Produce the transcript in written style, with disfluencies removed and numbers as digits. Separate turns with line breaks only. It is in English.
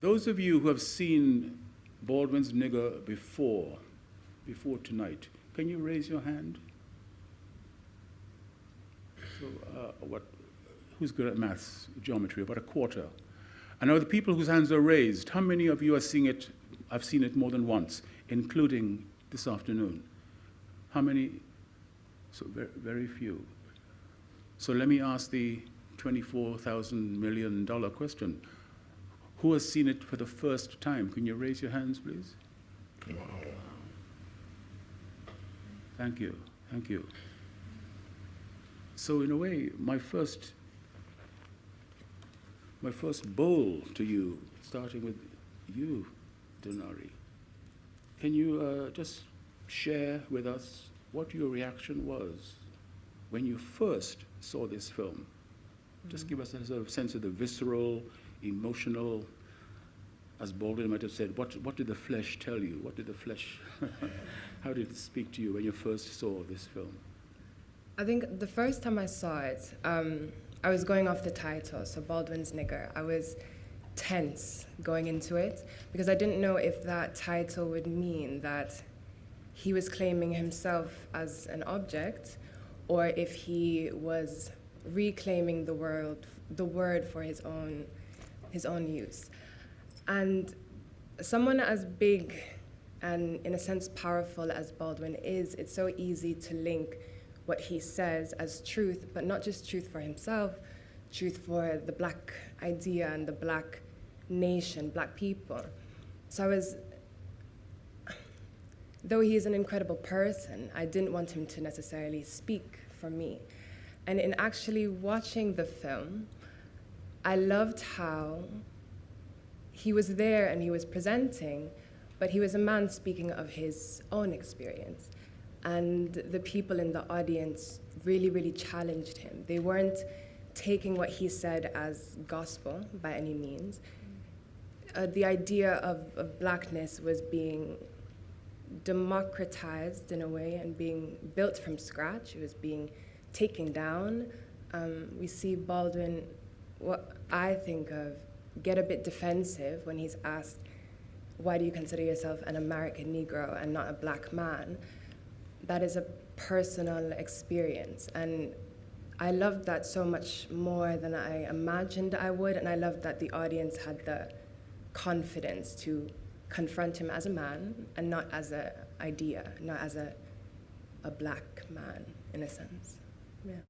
Those of you who have seen Baldwin's Nigger before tonight, can you raise your hand? So, who's good at maths, geometry? About a quarter. I know the people whose hands are raised, how many of you are seeing it? I've seen it more than once, including this afternoon. How many? So very, very few. So let me ask the $24,000 million question. Who has seen it for the first time? Can you raise your hands, please? Wow. Thank you, thank you. So in a way, my first bowl to you, starting with you, Denari. Can you just share with us what your reaction was when you first saw this film? Just give us a sort of sense of the visceral, emotional, as Baldwin might have said, what did the flesh tell you? What did the flesh, how did it speak to you when you first saw this film?
I think the first time I saw it, I was going off the title, so Baldwin's Nigger. I was tense going into it because I didn't know if that title would mean that he was claiming himself as an object or if he was reclaiming the word for his own use. And someone as big and in a sense powerful as Baldwin is, it's so easy to link what he says as truth, but not just truth for himself, truth for the Black idea and the Black nation, Black people. So though he is an incredible person, I didn't want him to necessarily speak for me. And in actually watching the film, I loved how he was there and he was presenting, but he was a man speaking of his own experience. And the people in the audience really, really challenged him. They weren't taking what he said as gospel by any means. The idea of Blackness was being democratized in a way and being built from scratch. It was being taken down. We see Baldwin, what I think of, get a bit defensive when he's asked, why do you consider yourself an American Negro and not a Black man? That is a personal experience. And I loved that so much more than I imagined I would. And I loved that the audience had the confidence to confront him as a man and not as an idea, not as a Black man, in a sense. Yeah.